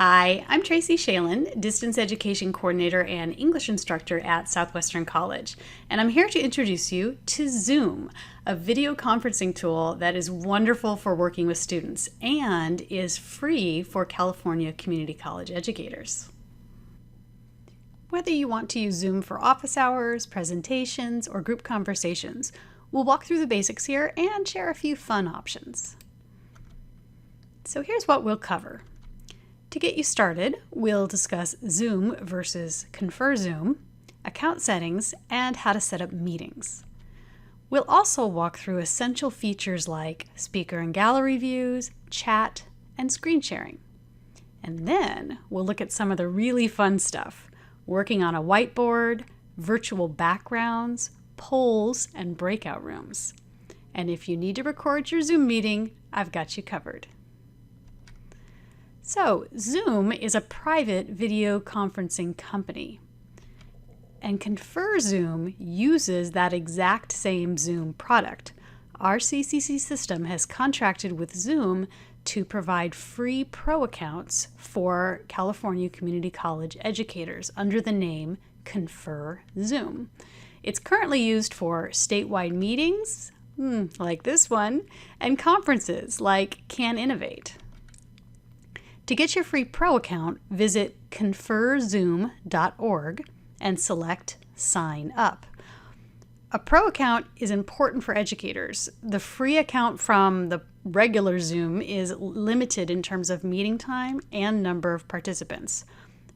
Hi, I'm Tracy Shalin, Distance Education Coordinator and English Instructor at Southwestern College, and I'm here to introduce you to Zoom, a video conferencing tool that is wonderful for working with students and is free for California community college educators. Whether you want to use Zoom for office hours, presentations, or group conversations, we'll walk through the basics here and share a few fun options. So here's what we'll cover. To get you started, we'll discuss Zoom versus ConferZoom, account settings, and how to set up meetings. We'll also walk through essential features like speaker and gallery views, chat, and screen sharing. And then we'll look at some of the really fun stuff, working on a whiteboard, virtual backgrounds, polls, and breakout rooms. And if you need to record your Zoom meeting, I've got you covered. So, Zoom is a private video conferencing company, and ConferZoom uses that exact same Zoom product. Our CCC system has contracted with Zoom to provide free pro accounts for California community college educators under the name ConferZoom. It's currently used for statewide meetings, like this one, and conferences like Can Innovate. To get your free pro account, visit ConferZoom.org and select Sign Up. A pro account is important for educators. The free account from the regular Zoom is limited in terms of meeting time and number of participants.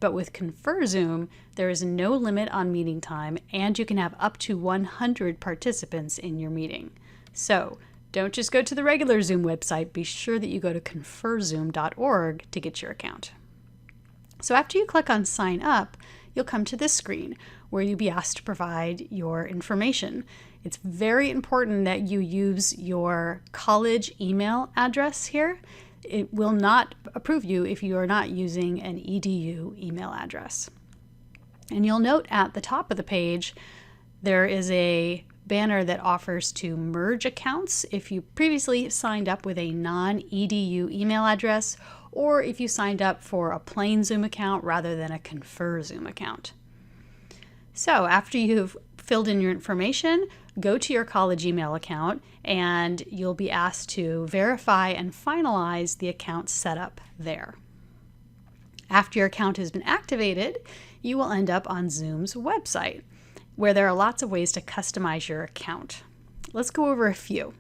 But with ConferZoom, there is no limit on meeting time, and you can have up to 100 participants in your meeting. So, don't just go to the regular Zoom website, be sure that you go to ConferZoom.org to get your account. So after you click on Sign Up, you'll come to this screen where you'll be asked to provide your information. It's very important that you use your college email address here. It will not approve you if you are not using an EDU email address. And you'll note at the top of the page, there is a banner that offers to merge accounts if you previously signed up with a non-EDU email address or if you signed up for a plain Zoom account rather than a ConferZoom account. So after you've filled in your information, go to your college email account and you'll be asked to verify and finalize the account setup there. After your account has been activated, you will end up on Zoom's website, where there are lots of ways to customize your account. Let's go over a few.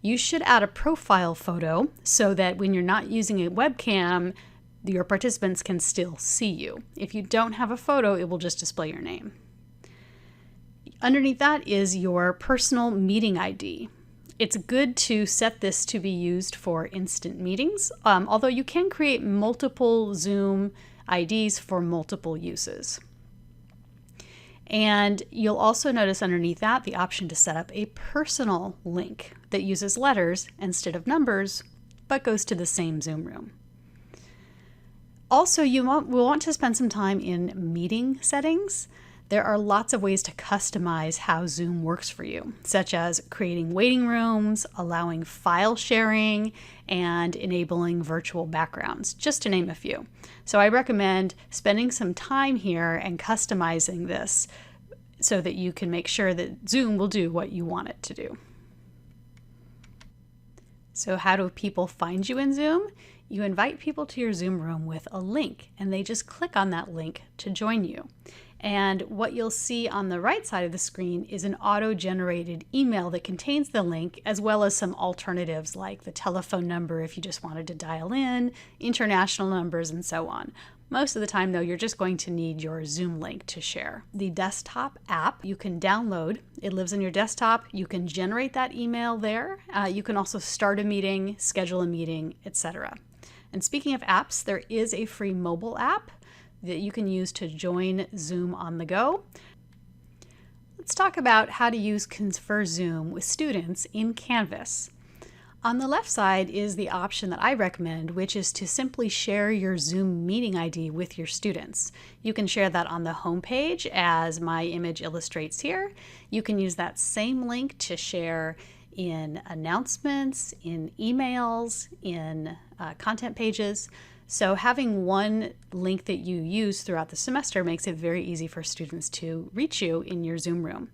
You should add a profile photo so that when you're not using a webcam, your participants can still see you. If you don't have a photo, it will just display your name. Underneath that is your personal meeting ID. It's good to set this to be used for instant meetings, although you can create multiple Zoom IDs for multiple uses. And you'll also notice underneath that the option to set up a personal link that uses letters instead of numbers, but goes to the same Zoom room. Also, will want to spend some time in meeting settings. There are lots of ways to customize how Zoom works for you, such as creating waiting rooms, allowing file sharing, and enabling virtual backgrounds, just to name a few. So I recommend spending some time here and customizing this so that you can make sure that Zoom will do what you want it to do. So how do people find you in Zoom? You invite people to your Zoom room with a link, and they just click on that link to join you. And what you'll see on the right side of the screen is an auto-generated email that contains the link, as well as some alternatives like the telephone number if you just wanted to dial in, international numbers, and so on. Most of the time, though, you're just going to need your Zoom link to share. The desktop app you can download. It lives on your desktop. You can generate that email there. You can also start a meeting, schedule a meeting, etc. And speaking of apps, there is a free mobile app that you can use to join Zoom on the go. Let's talk about how to use ConferZoom with students in Canvas. On the left side is the option that I recommend, which is to simply share your Zoom meeting ID with your students. You can share that on the home page as my image illustrates here. You can use that same link to share in announcements, in emails, in content pages. So having one link that you use throughout the semester makes it very easy for students to reach you in your Zoom room.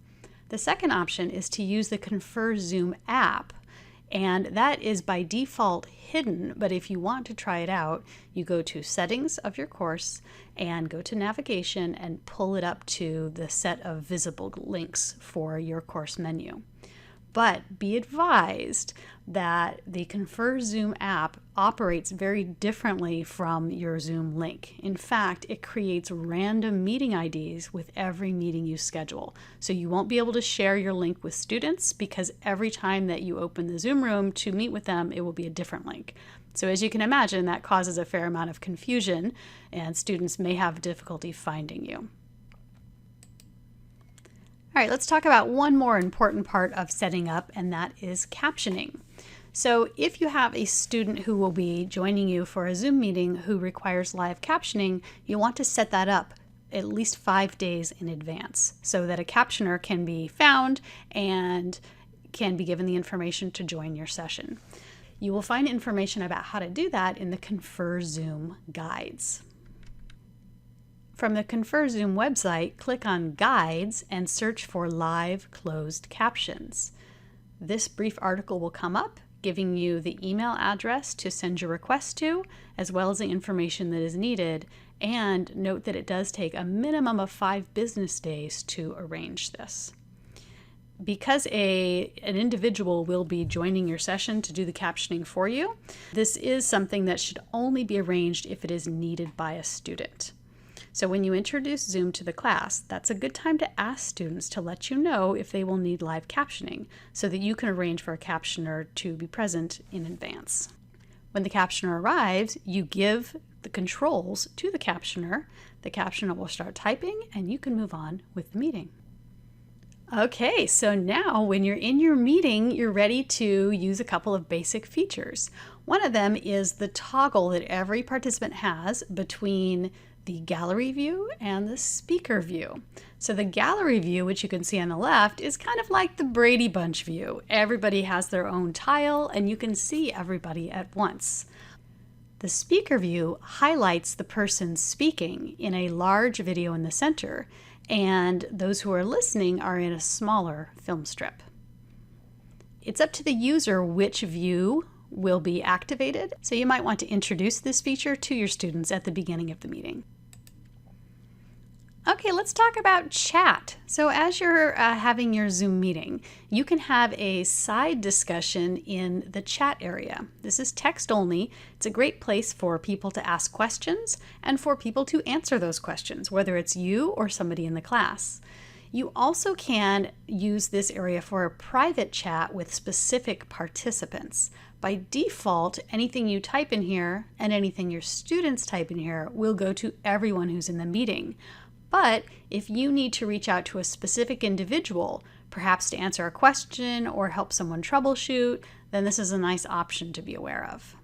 The second option is to use the ConferZoom app, and that is by default hidden, but if you want to try it out, you go to settings of your course and go to navigation and pull it up to the set of visible links for your course menu. But be advised that the ConferZoom app operates very differently from your Zoom link. In fact, it creates random meeting IDs with every meeting you schedule. So you won't be able to share your link with students because every time that you open the Zoom room to meet with them, it will be a different link. So as you can imagine, that causes a fair amount of confusion and students may have difficulty finding you. All right, let's talk about one more important part of setting up, and that is captioning. So if you have a student who will be joining you for a Zoom meeting who requires live captioning, you want to set that up at least 5 days in advance so that a captioner can be found and can be given the information to join your session. You will find information about how to do that in the ConferZoom guides. From the ConferZoom website, click on Guides and search for Live Closed Captions. This brief article will come up, giving you the email address to send your request to, as well as the information that is needed, and note that it does take a minimum of 5 business days to arrange this. Because an individual will be joining your session to do the captioning for you, this is something that should only be arranged if it is needed by a student. So when you introduce Zoom to the class, that's a good time to ask students to let you know if they will need live captioning so that you can arrange for a captioner to be present in advance. When the captioner arrives, you give the controls to the captioner will start typing, and you can move on with the meeting. Okay, so now when you're in your meeting, you're ready to use a couple of basic features. One of them is the toggle that every participant has between the gallery view and the speaker view. So the gallery view, which you can see on the left, is kind of like the Brady Bunch view. Everybody has their own tile and you can see everybody at once. The speaker view highlights the person speaking in a large video in the center, and those who are listening are in a smaller film strip. It's up to the user which view will be activated, so you might want to introduce this feature to your students at the beginning of the meeting. Okay, let's talk about chat. So as you're having your Zoom meeting, you can have a side discussion in the chat area. This is text only. It's a great place for people to ask questions and for people to answer those questions, whether it's you or somebody in the class. You also can use this area for a private chat with specific participants. By default, anything you type in here and anything your students type in here will go to everyone who's in the meeting. But if you need to reach out to a specific individual, perhaps to answer a question or help someone troubleshoot, then this is a nice option to be aware of.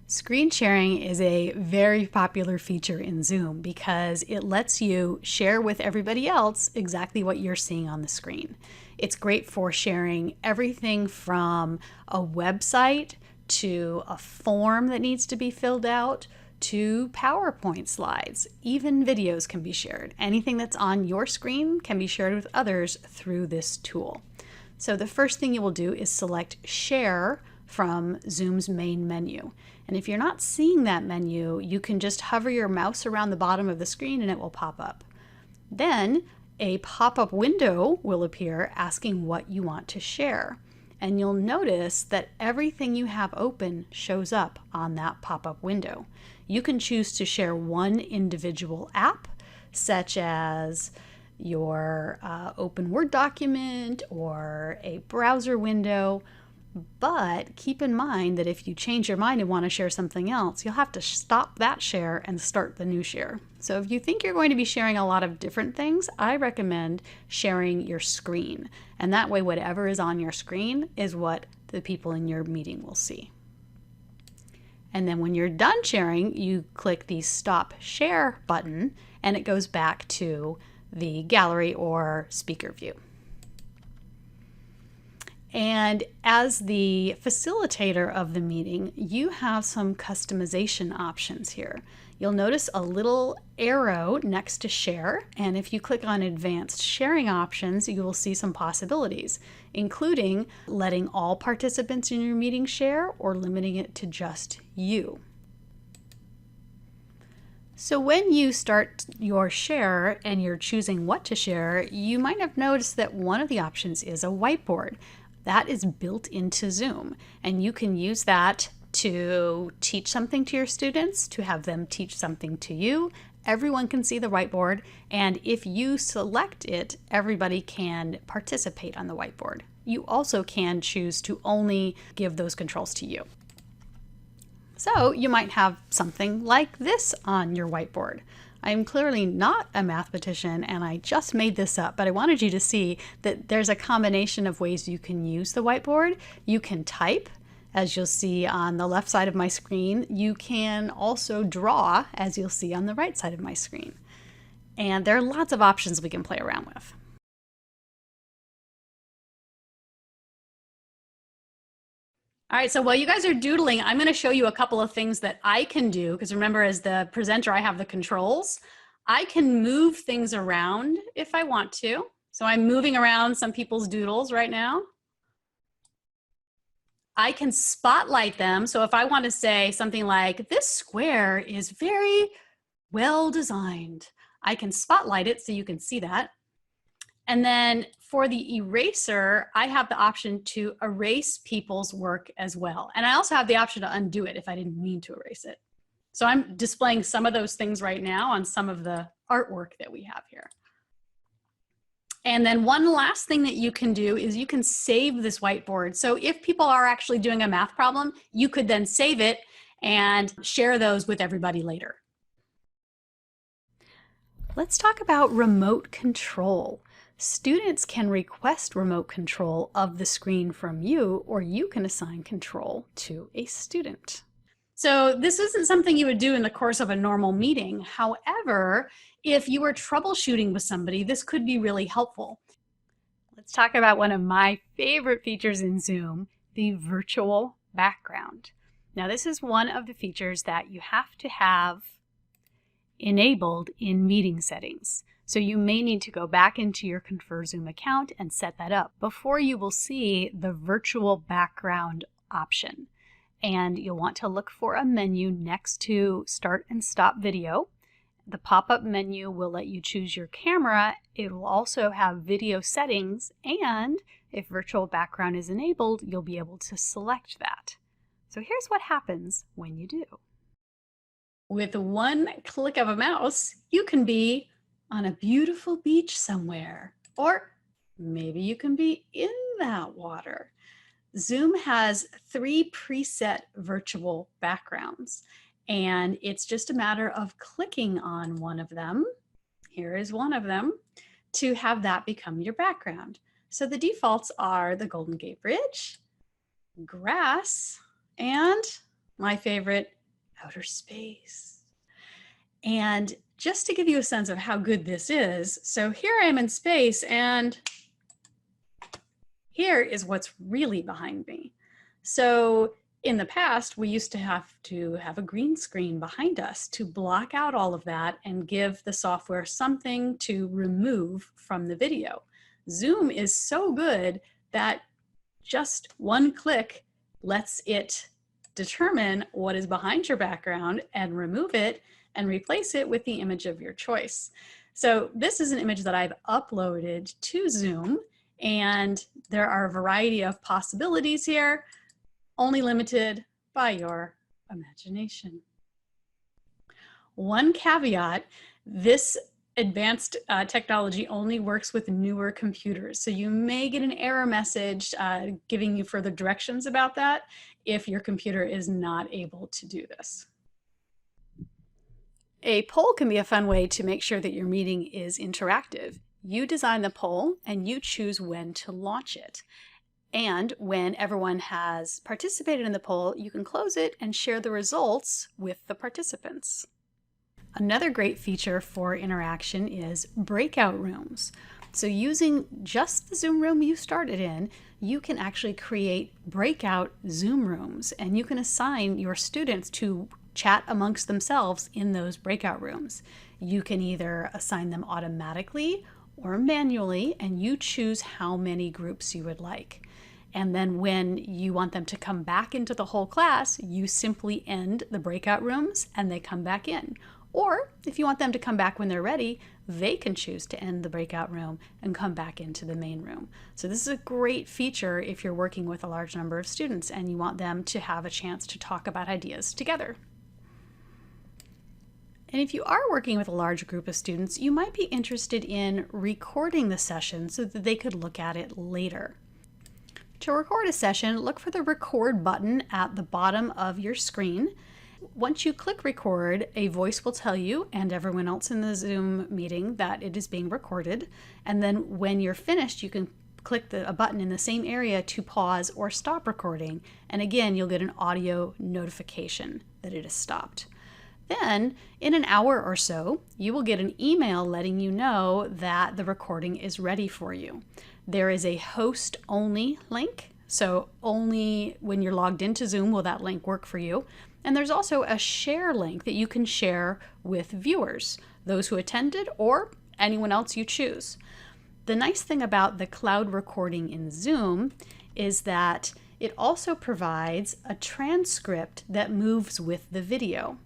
Screen sharing is a very popular feature in Zoom because it lets you share with everybody else exactly what you're seeing on the screen. It's great for sharing everything from a website to a form that needs to be filled out to PowerPoint slides. Even videos can be shared. Anything that's on your screen can be shared with others through this tool. So the first thing you will do is select Share from Zoom's main menu. And if you're not seeing that menu, you can just hover your mouse around the bottom of the screen and it will pop up. Then a pop-up window will appear asking what you want to share. And you'll notice that everything you have open shows up on that pop-up window. You can choose to share one individual app, such as your open Word document or a browser window. But keep in mind that if you change your mind and want to share something else, you'll have to stop that share and start the new share. So if you think you're going to be sharing a lot of different things, I recommend sharing your screen. And that way, whatever is on your screen is what the people in your meeting will see. And then when you're done sharing, you click the Stop Share button, and it goes back to the gallery or speaker view. And as the facilitator of the meeting, you have some customization options here. You'll notice a little arrow next to share, and if you click on advanced sharing options, you will see some possibilities, including letting all participants in your meeting share or limiting it to just you. So when you start your share and you're choosing what to share, you might have noticed that one of the options is a whiteboard. That is built into Zoom, and you can use that to teach something to your students, to have them teach something to you. Everyone can see the whiteboard, and if you select it, everybody can participate on the whiteboard. You also can choose to only give those controls to you. So you might have something like this on your whiteboard. I'm clearly not a mathematician and I just made this up, but I wanted you to see that there's a combination of ways you can use the whiteboard. You can type, as you'll see on the left side of my screen. You can also draw, as you'll see on the right side of my screen. And there are lots of options we can play around with. All right, so while you guys are doodling, I'm going to show you a couple of things that I can do, because remember, as the presenter, I have the controls. I can move things around if I want to. So I'm moving around some people's doodles right now. I can spotlight them. So if I want to say something like, this square is very well designed, I can spotlight it so you can see that. And then for the eraser, I have the option to erase people's work as well. And I also have the option to undo it if I didn't mean to erase it. So I'm displaying some of those things right now on some of the artwork that we have here. And then one last thing that you can do is you can save this whiteboard. So if people are actually doing a math problem, you could then save it and share those with everybody later. Let's talk about remote control. Students can request remote control of the screen from you, or you can assign control to a student. So this isn't something you would do in the course of a normal meeting. However, if you were troubleshooting with somebody, this could be really helpful. Let's talk about one of my favorite features in Zoom, the virtual background. Now, this is one of the features that you have to have enabled in meeting settings. So you may need to go back into your ConferZoom account and set that up before you will see the virtual background option. And you'll want to look for a menu next to Start and Stop Video. The pop-up menu will let you choose your camera. It will also have video settings, and if virtual background is enabled, you'll be able to select that. So here's what happens when you do. With one click of a mouse, you can be on a beautiful beach somewhere, or maybe you can be in that water. Zoom has 3 preset virtual backgrounds, and it's just a matter of clicking on one of them. Here is one of them, to have that become your background. So the defaults are the Golden Gate Bridge, grass, and my favorite, outer space. And just to give you a sense of how good this is, so here I am in space, and here is what's really behind me. So in the past, we used to have a green screen behind us to block out all of that and give the software something to remove from the video. Zoom is so good that just one click lets it determine what is behind your background and remove it and replace it with the image of your choice. So this is an image that I've uploaded to Zoom, and there are a variety of possibilities here, only limited by your imagination. One caveat, this advanced technology only works with newer computers. So you may get an error message giving you further directions about that if your computer is not able to do this. A poll can be a fun way to make sure that your meeting is interactive. You design the poll and you choose when to launch it. And when everyone has participated in the poll, you can close it and share the results with the participants. Another great feature for interaction is breakout rooms. So using just the Zoom room you started in, you can actually create breakout Zoom rooms, and you can assign your students to chat amongst themselves in those breakout rooms. You can either assign them automatically or manually, and you choose how many groups you would like. And then when you want them to come back into the whole class, you simply end the breakout rooms and they come back in. Or if you want them to come back when they're ready, they can choose to end the breakout room and come back into the main room. So this is a great feature if you're working with a large number of students and you want them to have a chance to talk about ideas together. And if you are working with a large group of students, you might be interested in recording the session so that they could look at it later. To record a session, look for the record button at the bottom of your screen. Once you click record, a voice will tell you and everyone else in the Zoom meeting that it is being recorded. And then when you're finished, you can click a button in the same area to pause or stop recording. And again, you'll get an audio notification that it is stopped. Then, in an hour or so, you will get an email letting you know that the recording is ready for you. There is a host-only link, so only when you're logged into Zoom will that link work for you. And there's also a share link that you can share with viewers, those who attended or anyone else you choose. The nice thing about the cloud recording in Zoom is that it also provides a transcript that moves with the video.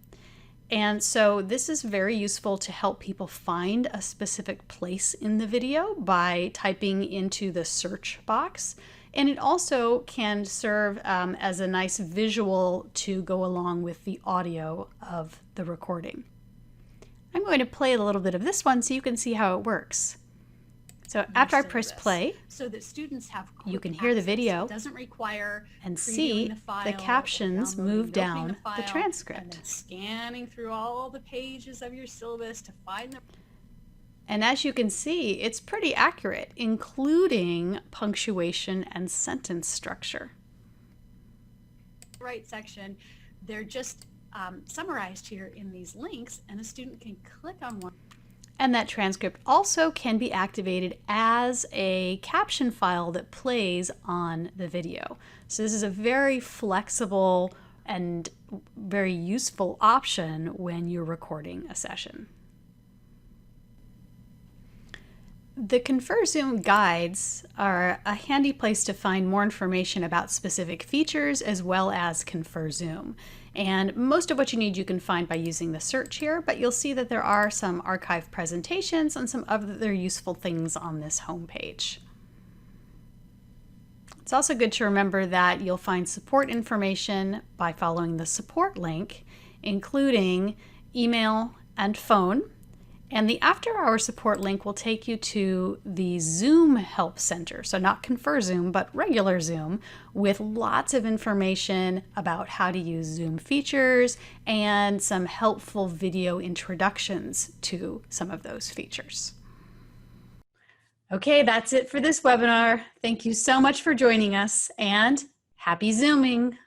And so this is very useful to help people find a specific place in the video by typing into the search box. And it also can serve as a nice visual to go along with the audio of the recording. I'm going to play a little bit of this one so you can see how it works. So after I press play, so that students have you can hear the video it doesn't require and see the captions move down the transcript. And then scanning through all the pages of your syllabus to find the... And as you can see, it's pretty accurate, including punctuation and sentence structure. Right section, they're just summarized here in these links, and a student can click on one. And that transcript also can be activated as a caption file that plays on the video. So this is a very flexible and very useful option when you're recording a session. The ConferZoom guides are a handy place to find more information about specific features as well as ConferZoom. And most of what you need you can find by using the search here, but you'll see that there are some archived presentations and some other useful things on this homepage. It's also good to remember that you'll find support information by following the support link, including email and phone. And the after-hour support link will take you to the Zoom Help Center, so not ConferZoom, but regular Zoom, with lots of information about how to use Zoom features and some helpful video introductions to some of those features. Okay, that's it for this webinar. Thank you so much for joining us, and happy Zooming!